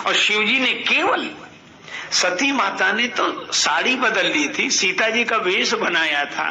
और शिव जी ने केवल, सती माता ने तो साड़ी बदल ली थी, सीता जी का वेश बनाया था।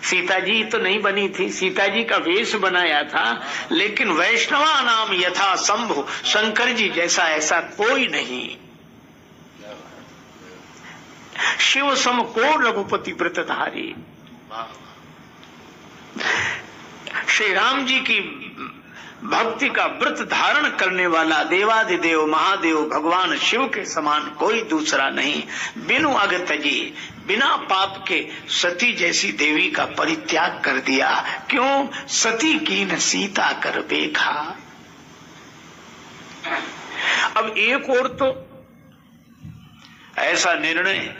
सीता जी तो नहीं बनी थी, सीता जी का वेश बनाया था। लेकिन वैष्णवा नाम यथा शंभु, शंकर जी जैसा ऐसा कोई नहीं। शिव सम को रघुपति व्रतधारी। श्री राम जी की भक्ति का व्रत धारण करने वाला देवाधिदेव महादेव भगवान शिव के समान कोई दूसरा नहीं। बिनु अग तजी, बिना पाप के सती जैसी देवी का परित्याग कर दिया। क्यों? सती की न सीता कर देखा। अब एक और तो ऐसा निर्णय,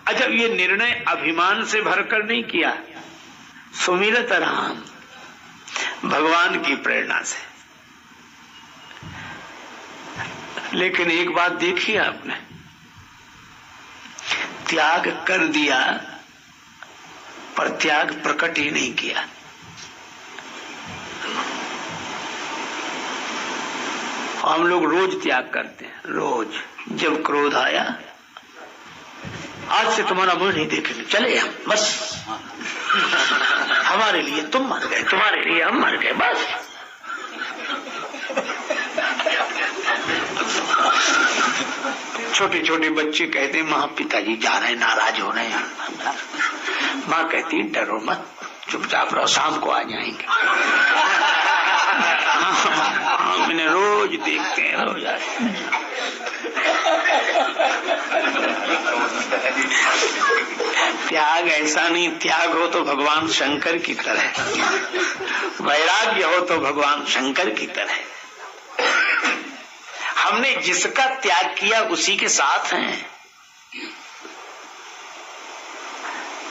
अच्छा ये निर्णय अभिमान से भरकर नहीं किया, सुमिरत राम, भगवान की प्रेरणा से। लेकिन एक बात देखी आपने, त्याग कर दिया पर त्याग प्रकट ही नहीं किया। हम लोग रोज त्याग करते हैं, रोज। जब क्रोध आया, आज से तुम्हारा मुंह नहीं देखेंगे, चले हम, बस हमारे लिए तुम मर गए, तुम्हारे लिए हम मर गए, बस। छोटे छोटे बच्चे कहते हैं माँ पिताजी जा रहे हैं, नाराज हो रहे हैं। माँ कहती डरो मत, चुपचाप रहो, शाम को आ जाएंगे। मैंने रोज देखते हैं, रोज त्याग ऐसा नहीं, त्याग हो तो भगवान शंकर की तरह, वैराग्य हो तो भगवान शंकर की तरह। हमने जिसका त्याग किया उसी के साथ हैं।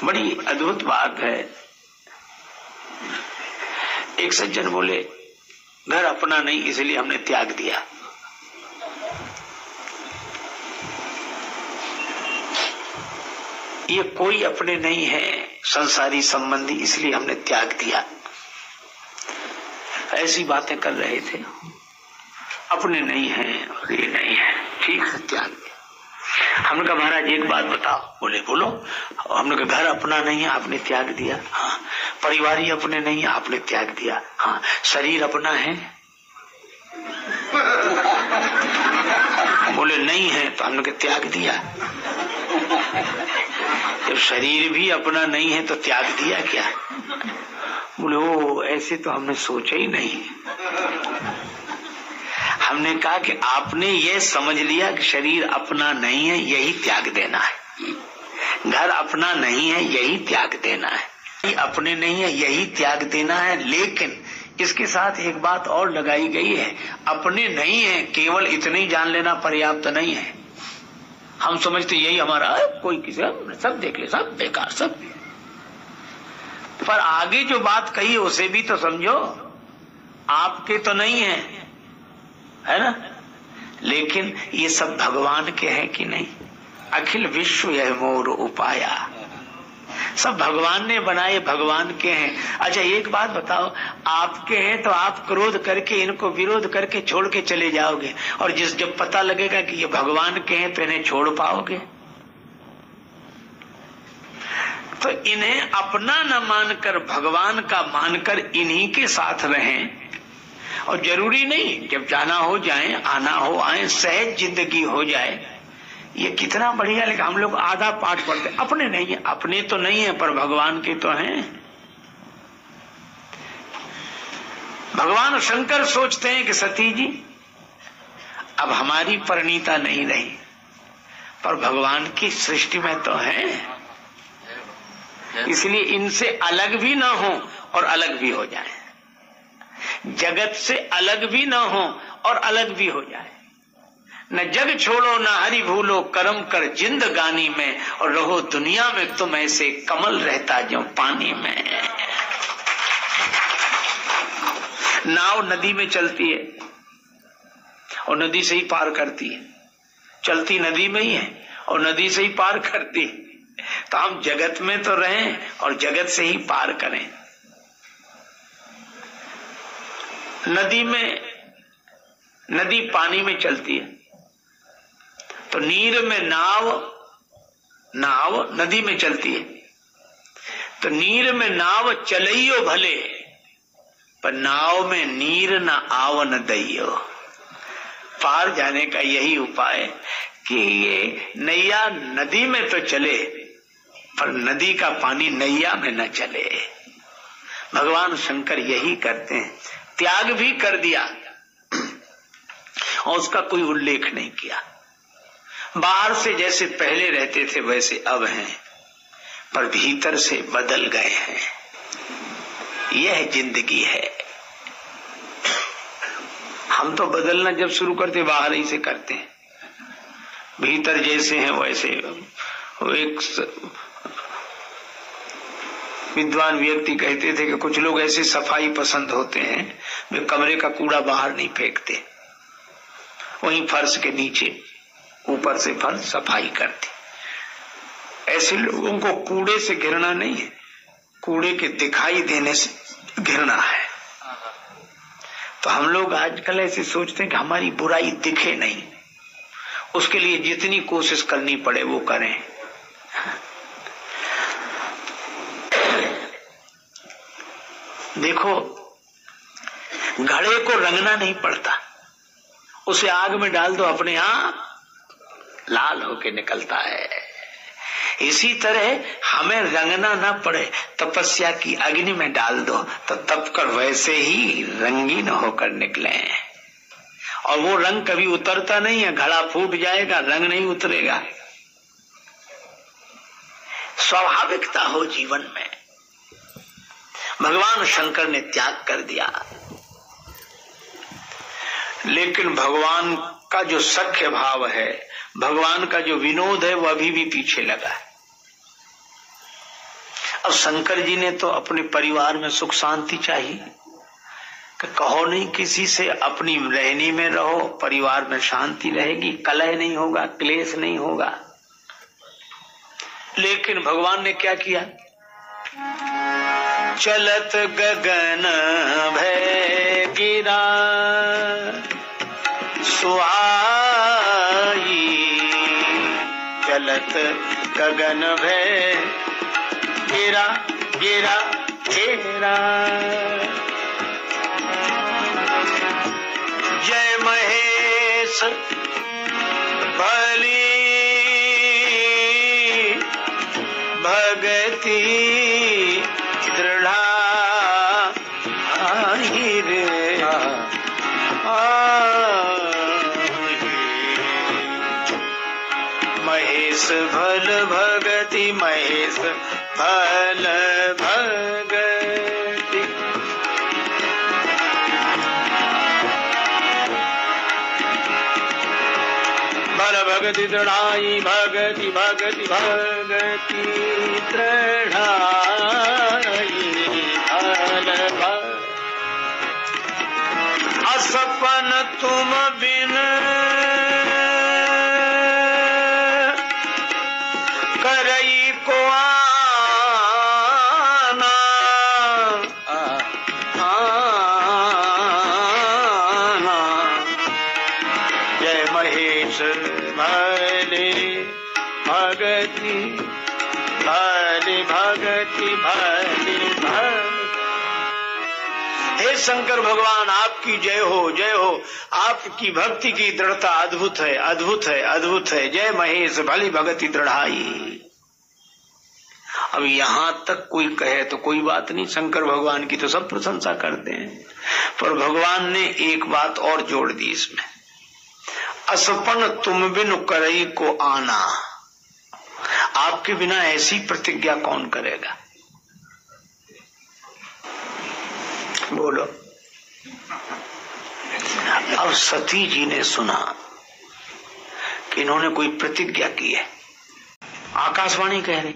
बड़ी अद्भुत बात है। एक सज्जन बोले घर अपना नहीं इसलिए हमने त्याग दिया। ये कोई अपने नहीं है, संसारी संबंधी, इसलिए हमने त्याग दिया। ऐसी बातें कर रहे थे, अपने नहीं है और ये नहीं है, ठीक है त्याग दिया। हमने कहा महाराज एक बात बताओ। बोले बोलो। हमने कहा घर अपना नहीं है, आपने त्याग दिया। हाँ। परिवार ही अपने नहीं है, आपने त्याग दिया। हाँ। शरीर अपना है? बोले नहीं है, तो हमने कहा त्याग दिया। जब शरीर भी अपना नहीं है तो त्याग दिया क्या? बोले ओ ऐसे तो हमने सोचा ही नहीं। हमने कहा कि आपने ये समझ लिया कि शरीर अपना नहीं है, यही त्याग देना है। घर अपना नहीं है, यही त्याग देना है। अपने नहीं है, यही त्याग देना है। लेकिन इसके साथ एक बात और लगाई गई है, अपने नहीं है केवल इतने ही जान लेना पर्याप्त नहीं है। हम समझते यही हमारा है, कोई किसी सब देख ले, सब बेकार, सब। पर आगे जो बात कही उसे भी तो समझो, आपके तो नहीं है ना? लेकिन ये सब भगवान के हैं कि नहीं? अखिल विश्व यह मोर उपाया, सब भगवान ने बनाए, भगवान के हैं। अच्छा एक बात बताओ, आपके हैं तो आप क्रोध करके इनको विरोध करके छोड़ के चले जाओगे, और जब पता लगेगा कि ये भगवान के हैं तो इन्हें छोड़ पाओगे? तो इन्हें अपना न मानकर भगवान का मानकर इन्हीं के साथ रहें। और जरूरी नहीं जब जाना हो जाए, आना हो आए, सहज जिंदगी हो जाए। ये कितना बढ़िया। लेकिन हम लोग आधा पाठ पढ़ते, अपने नहीं है, अपने तो नहीं है पर भगवान के तो हैं। भगवान शंकर सोचते हैं कि सती जी अब हमारी परिणीता नहीं रही, पर भगवान की सृष्टि में तो है, इसलिए इनसे अलग भी ना हो और अलग भी हो जाए, जगत से अलग भी ना हो और अलग भी हो जाए। न जग छोड़ो न हरि भूलो, कर्म कर जिंदगानी में, और रहो दुनिया में तुम ऐसे कमल रहता जो पानी में। नाव नदी में चलती है और नदी से ही पार करती है, चलती नदी में ही है और नदी से ही पार करती है। तो हम जगत में तो रहें और जगत से ही पार करें। नदी पानी में चलती है, तो नीर में नाव नदी में चलती है, तो नीर में नाव चलइयो भले, पर नाव में नीर न आव न दैयो। पार जाने का यही उपाय कि ये नैया नदी में तो चले, पर नदी का पानी नैया में न चले। भगवान शंकर यही करते हैं, त्याग भी कर दिया और उसका कोई उल्लेख नहीं किया। बाहर से जैसे पहले रहते थे वैसे अब हैं, पर भीतर से बदल गए हैं। यह जिंदगी है। हम तो बदलना जब शुरू करते बाहर ही से करते हैं, भीतर जैसे हैं वैसे। एक विद्वान व्यक्ति कहते थे कि कुछ लोग ऐसे सफाई पसंद होते हैं, वे कमरे का कूड़ा बाहर नहीं फेंकते, वहीं फर्श के नीचे ऊपर से फर्श सफाई करते। ऐसे लोगों को कूड़े से घृणा नहीं है, कूड़े के दिखाई देने से घृणा है। तो हम लोग आजकल ऐसे सोचते हैं कि हमारी बुराई दिखे नहीं, उसके लिए जितनी कोशिश करनी पड़े वो करें। देखो, घड़े को रंगना नहीं पड़ता, उसे आग में डाल दो अपने आप लाल होके निकलता है। इसी तरह हमें रंगना ना पड़े, तपस्या की अग्नि में डाल दो तो तप कर वैसे ही रंगीन होकर निकले। और वो रंग कभी उतरता नहीं है, घड़ा फूट जाएगा, रंग नहीं उतरेगा। स्वाभाविकता हो जीवन में। भगवान शंकर ने त्याग कर दिया, लेकिन भगवान का जो सख्य भाव है, भगवान का जो विनोद है, वो अभी भी पीछे लगा है। अब शंकर जी ने तो अपने परिवार में सुख शांति चाहिए, कि कहो नहीं किसी से, अपनी रहनी में रहो, परिवार में शांति रहेगी, कलह नहीं होगा, क्लेश नहीं होगा। लेकिन भगवान ने क्या किया? चलत गगन भय गिरा सुहाई, चलत गगन भय गिरा गिरा घेरा। जय महेश भली भगति दृढ़ा रे महेश भल भगति, महेश भल भगति। भल भगति दृढ़ाई, भगति भगति भगति दृढ़ाई। असपन तुम बिन करई को आना, आना। जय महेश भले भगति, भले भगति भले भगति। हे शंकर भगवान, आपकी जय हो, जय हो। आपकी भक्ति की दृढ़ता अद्भुत है, अद्भुत है, अद्भुत है। जय महेश भली भगति दृढ़ाई। अब यहां तक कोई कहे तो कोई बात नहीं, शंकर भगवान की तो सब प्रशंसा करते हैं, पर भगवान ने एक बात और जोड़ दी इसमें। असपन तुम बिन करई को आना, आपके बिना ऐसी प्रतिज्ञा कौन करेगा? बोलो। अब सती जी ने सुना कि इन्होंने कोई प्रतिज्ञा की है, आकाशवाणी कह रही।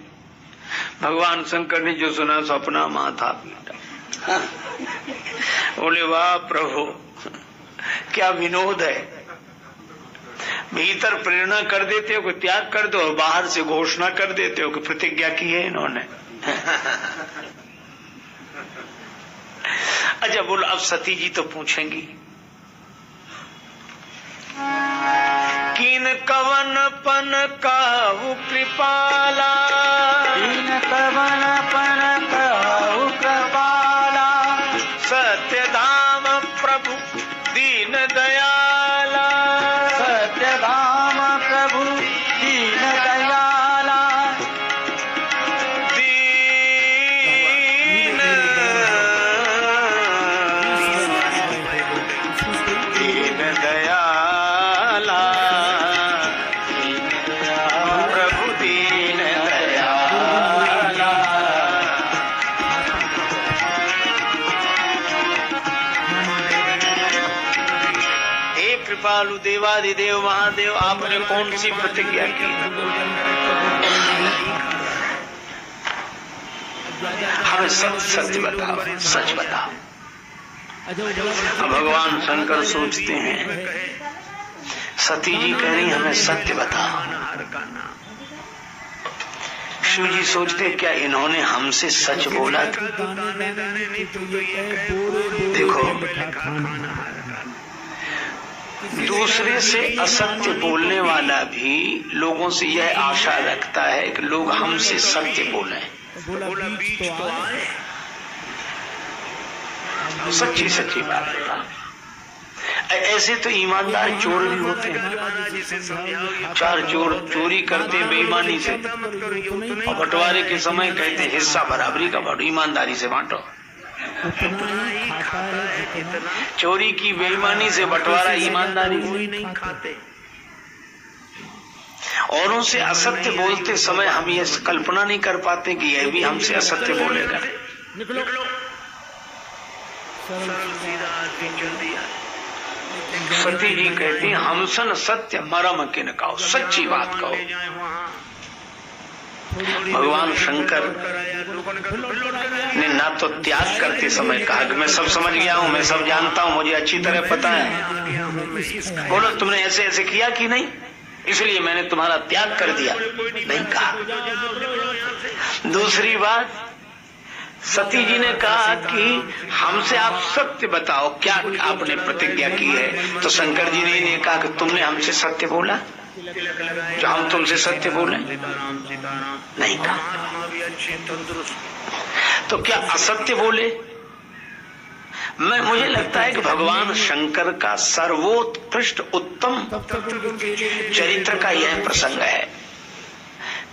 भगवान शंकर ने जो सुना सो अपना माथा पीटा, बोले वाह प्रभु, क्या विनोद है। भीतर प्रेरणा कर देते हो कि त्याग कर दो, और बाहर से घोषणा कर देते हो कि प्रतिज्ञा की है इन्होंने। अच्छा बोलो, अब सती जी तो पूछेंगी पन काहू कृपाला, दीन कवन पन काहू कृपाला, सत्य धाम प्रभु दीन दयाला, सत्य धाम प्रभु दीन दयाला, दीन दीन दयाला, प्रभु दीन दयाला। हे कृपालु देवादिदेव महादेव, आपने कौन सी प्रतिज्ञा की? हमें सत्य बताओ, सच बताओ। अब भगवान शंकर सोचते हैं, सती जी कह रही हमें सत्य बताओ। शिव जी सोचते क्या इन्होंने हमसे सच बोला था? देखो, दूसरे से असत्य बोलने वाला भी लोगों से यह आशा रखता है कि लोग हमसे सत्य बोलें। सच्ची सच्ची बात है। ऐसे तो ईमानदार चोर भी होते हैं। 4 चोर चोरी करते बेईमानी से और बंटवारे के समय कहते हिस्सा बराबरी का बांटो, ईमानदारी से बांटो। चोरी की बेईमानी से बंटवारा ईमानदारी नहीं खाते। औरों से असत्य बोलते समय हम ये कल्पना नहीं कर पाते कि यह भी हमसे असत्य बोलेगा। सती जी कहती हमसन सत्य मरम के न कहो, सच्ची बात कहो। भगवान शंकर ने ना तो त्याग करते समय कहा कि मैं सब समझ गया हूँ, मैं सब जानता हूँ, मुझे अच्छी तरह पता है। बोलो तुमने ऐसे ऐसे किया कि नहीं, इसलिए मैंने तुम्हारा त्याग कर दिया, नहीं कहा। दूसरी बात, सती जी ने कहा कि हमसे आप सत्य बताओ, क्या आपने प्रतिज्ञा की है? तो शंकर जी ने कहा कि तुमने हमसे सत्य बोला, जो हम तुमसे सत्य बोले? नहीं कहा। तो क्या असत्य बोले? मुझे लगता है कि भगवान शंकर का सर्वोत्कृष्ट उत्तम चरित्र का यह प्रसंग है।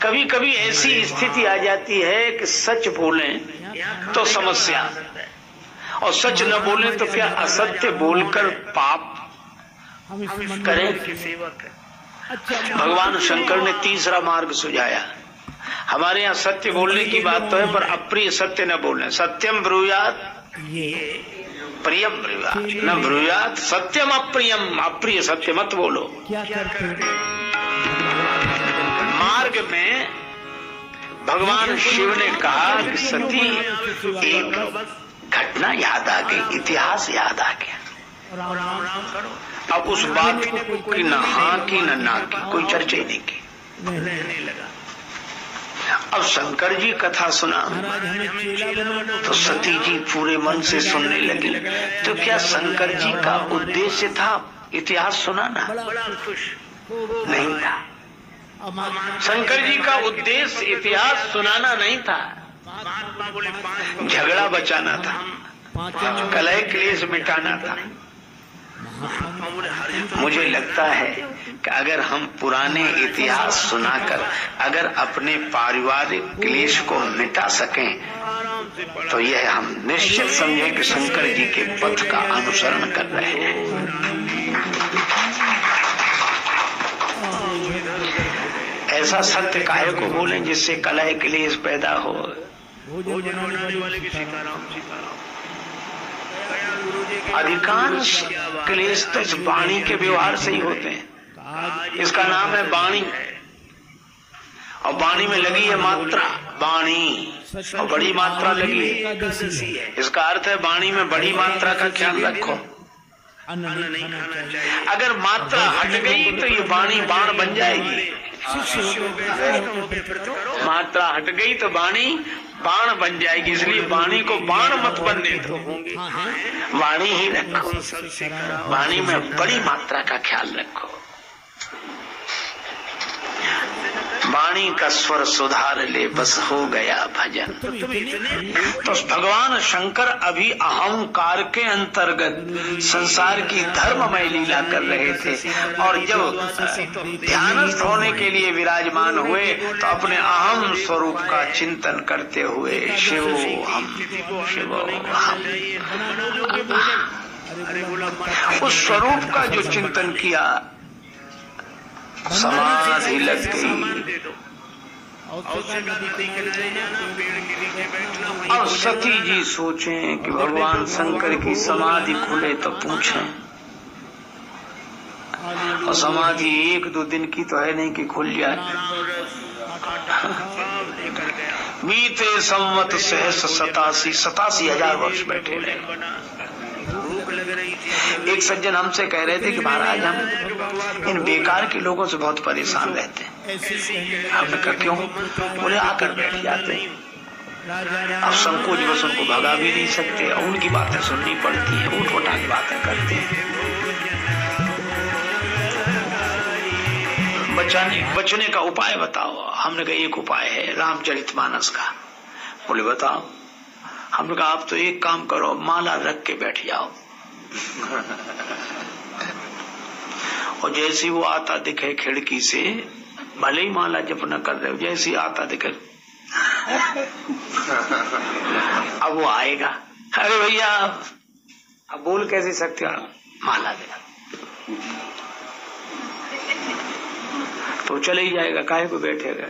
कभी कभी ऐसी स्थिति आ जाती है कि सच बोलें तो समस्या, और सच न बोलें तो क्या असत्य बोलकर पाप करें? भगवान शंकर ने तीसरा मार्ग सुझाया। हमारे यहाँ सत्य बोलने की बात तो है, पर अप्रिय सत्य न बोलना। सत्यम ब्रूयात प्रियम ब्रूयात, न ब्रूयात सत्यम अप्रियम, अप्रिय सत्य मत बोलो। मार्ग में भगवान शिव ने कहा कि सती एक घटना याद आ गई, इतिहास याद आ गया। अब उस बात की न हाँ की न ना की, कोई चर्चा ही नहीं की। अब शंकर जी कथा सुना तो सती जी पूरे मन से सुनने लगी। तो क्या शंकर जी का उद्देश्य था इतिहास सुनाना? नहीं था। शंकर जी का उद्देश्य इतिहास सुनाना नहीं था, झगड़ा बचाना था, कलह क्लेश मिटाना था। मुझे लगता है कि अगर हम पुराने इतिहास सुनाकर अगर अपने पारिवारिक क्लेश को मिटा सकें तो यह हम निश्चित समझें कि शंकर जी के पथ का अनुसरण कर रहे हैं। ऐसा सत्य काहे को बोलें जिससे कलह क्लेश पैदा हो। अधिकांश क्लेश तो इस वाणी के व्यवहार से ही होते हैं। इसका नाम है वाणी, और वाणी में लगी है मात्रा, वाणी, और बड़ी मात्रा लगी है। इसका अर्थ है वाणी में बड़ी मात्रा का ख्याल रखो। अगर मात्रा हट गई तो ये वाणी बाण बन जाएगी। मात्रा हट गई तो वाणी बाण बन जाएगी, इसलिए वाणी को बाण मत बनने दो, वाणी ही रखो। वाणी में बड़ी मात्रा का ख्याल रखो। वाणी का स्वर सुधार ले, बस हो गया भजन। तो भगवान शंकर अभी अहंकार के अंतर्गत संसार की धर्ममय लीला कर रहे थे, और जब ध्यानस्थ होने के लिए विराजमान हुए तो अपने अहम स्वरूप का चिंतन करते हुए शिव हम उस स्वरूप का जो चिंतन किया, समाधि लग गई। अब सती जी सोचें कि भगवान शंकर की समाधि खुले तो पूछें, और समाधि 1-2 दिन की तो है नहीं कि खुल जाए। बीते संवत सहस्र 87,000 वर्ष बैठे रहे। एक सज्जन हमसे कह रहे थे कि महाराज हम इन बेकार के लोगों से बहुत परेशान रहते हैं। हमने कहा क्यों? बोले आकर बैठ जाते हैं, अब संकोच बस उनको भगा भी नहीं सकते, उनकी बातें सुननी पड़ती है, उठ-उठा की बातें करते हैं। बचने का उपाय बताओ। हमने कहा एक उपाय है रामचरितमानस का। बोले बताओ। हमने कहा आप तो एक काम करो, माला रख के बैठ जाओ, और जैसे वो आता दिखे खिड़की से, भले ही माला जप न कर रहे हो, जैसे ही आता दिखे अब वो आएगा, अरे भैया अब बोल कैसे सकते हो, माला दे, तो चले ही जाएगा, काहे को बैठेगा।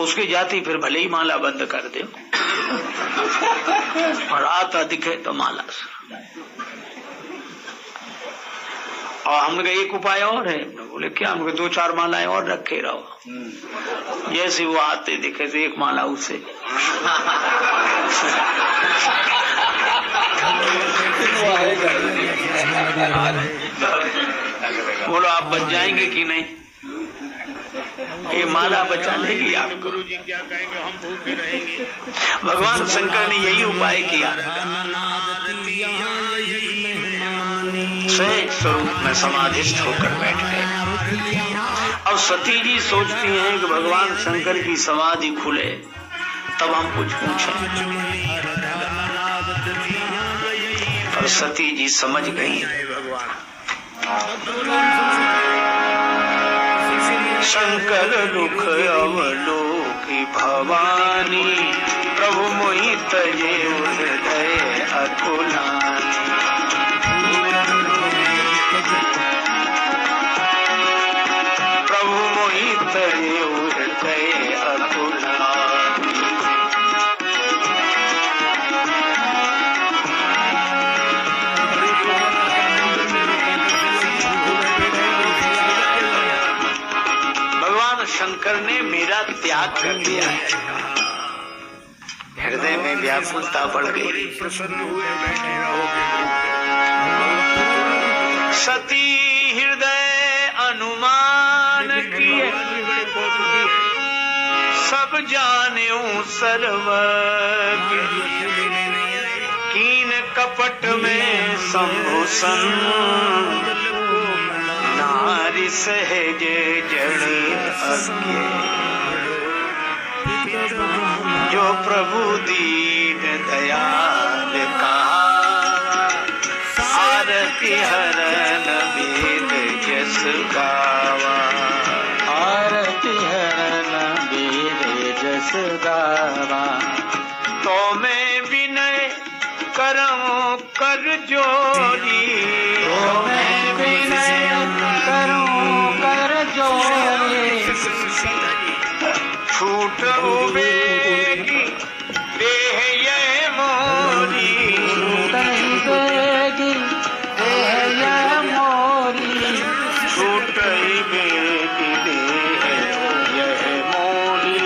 उसकी जाति फिर भले ही माला बंद कर दे, और आता दिखे तो माला। और हमने कहा एक उपाय और है। बोले क्या? हमने 2-4 मालाएं और रखे रहो, जैसे वो आते दिखे तो एक माला उसे। बोलो आप बच जाएंगे कि नहीं? ये माला बचा लेगी आपको। क्या कहेंगे, हम भूखे रहेंगे। भगवान शंकर ने यही उपाय किया, सहज स्वरूप में समाधिस्थ होकर बैठ गए। अब सती जी सोचती हैं कि भगवान शंकर की समाधि खुले तब हम कुछ पूछें, और सती जी समझ गई शंकर दुख अवलोकी भवानी, प्रभु मोहि तजे हृदय अतुलानी। प्रभु मोहि तजे हृदय अतुलानी। शंकर ने मेरा त्याग कर दिया है, हृदय में व्याकुलता बढ़ गई। सती हृदय अनुमान किए, सब जान्यूं सर्वज्ञ, कीन कपट में शंभु संग, नारी सहज जड़ अज्ञे। जो प्रभु दीन दयाल कहा, आरती हरन वेद जस गावा। आरती हरन वेद जस गावा। तो मैं विनय करऊं कर जोरी, तो मैं विनय करूं कर जोरी। छूट उबेगी देह यह मोरी, छूटेगी देह यह मोरी। छूट बेगी देह यह मोरी,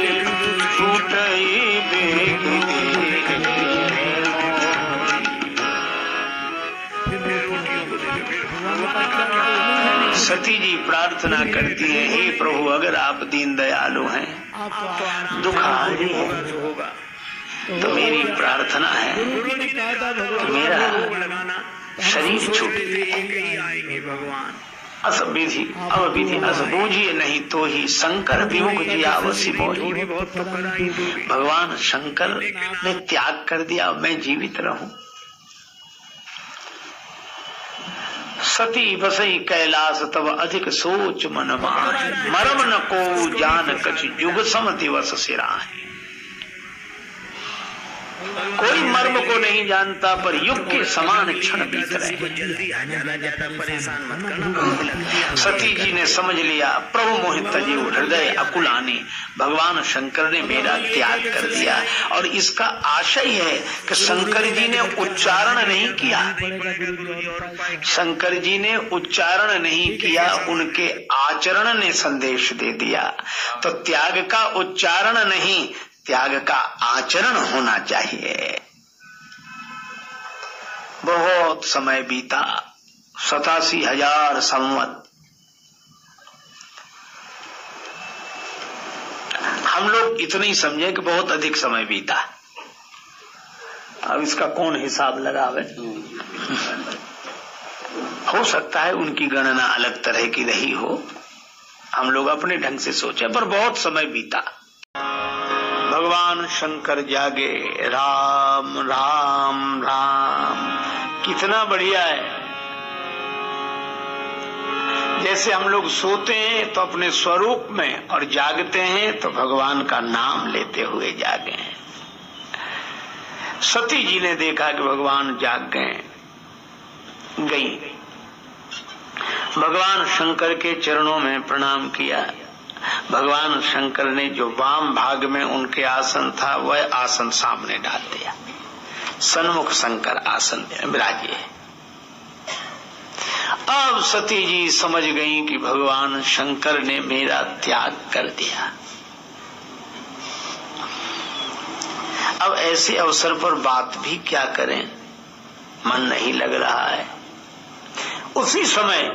छूट बेगी सती जी प्रार्थना करती है, हे प्रभु अगर आप दीन दयालु हैं, दुखारी होगा, तो मेरी प्रार्थना है कि मेरा शरीर छूट जाए। असविधि अवविधि अस बूझिए नहीं तो ही शंकर विमुख जियावसी मोही। भगवान शंकर ने त्याग कर दिया, मैं जीवित रहूं। सती बसई कैलाश तब अधिक सोच मन माहि, मरम न को जान कछ युग सम दिवस सिराहि। कोई मर्म को नहीं जानता पर युग के समान क्षण बीत रहे। सती जी ने समझ लिया, प्रभु मोहित तजे हृदय अकुलाने, भगवान शंकर ने मेरा त्याग कर दिया। और इसका आशय है कि शंकर जी ने उच्चारण नहीं किया, शंकर जी ने उच्चारण नहीं किया, उनके आचरण ने संदेश दे दिया। तो त्याग का उच्चारण नहीं, त्याग का आचरण होना चाहिए। बहुत समय बीता, 87,000 संवत। हम लोग इतने ही समझे कि बहुत अधिक समय बीता। अब इसका कौन हिसाब लगावे। हो सकता है उनकी गणना अलग तरह की रही हो, हम लोग अपने ढंग से सोचे, पर बहुत समय बीता। भगवान शंकर जागे, राम राम राम। कितना बढ़िया है। जैसे हम लोग सोते हैं तो अपने स्वरूप में, और जागते हैं तो भगवान का नाम लेते हुए जागे हैं। सती जी ने देखा कि भगवान जाग गए, गई, भगवान शंकर के चरणों में प्रणाम किया। भगवान शंकर ने जो वाम भाग में उनके आसन था वह आसन सामने डाल दिया, सन्मुख शंकर आसन विराजे। अब सती जी समझ गई कि भगवान शंकर ने मेरा त्याग कर दिया। अब ऐसे अवसर पर बात भी क्या करें, मन नहीं लग रहा है। उसी समय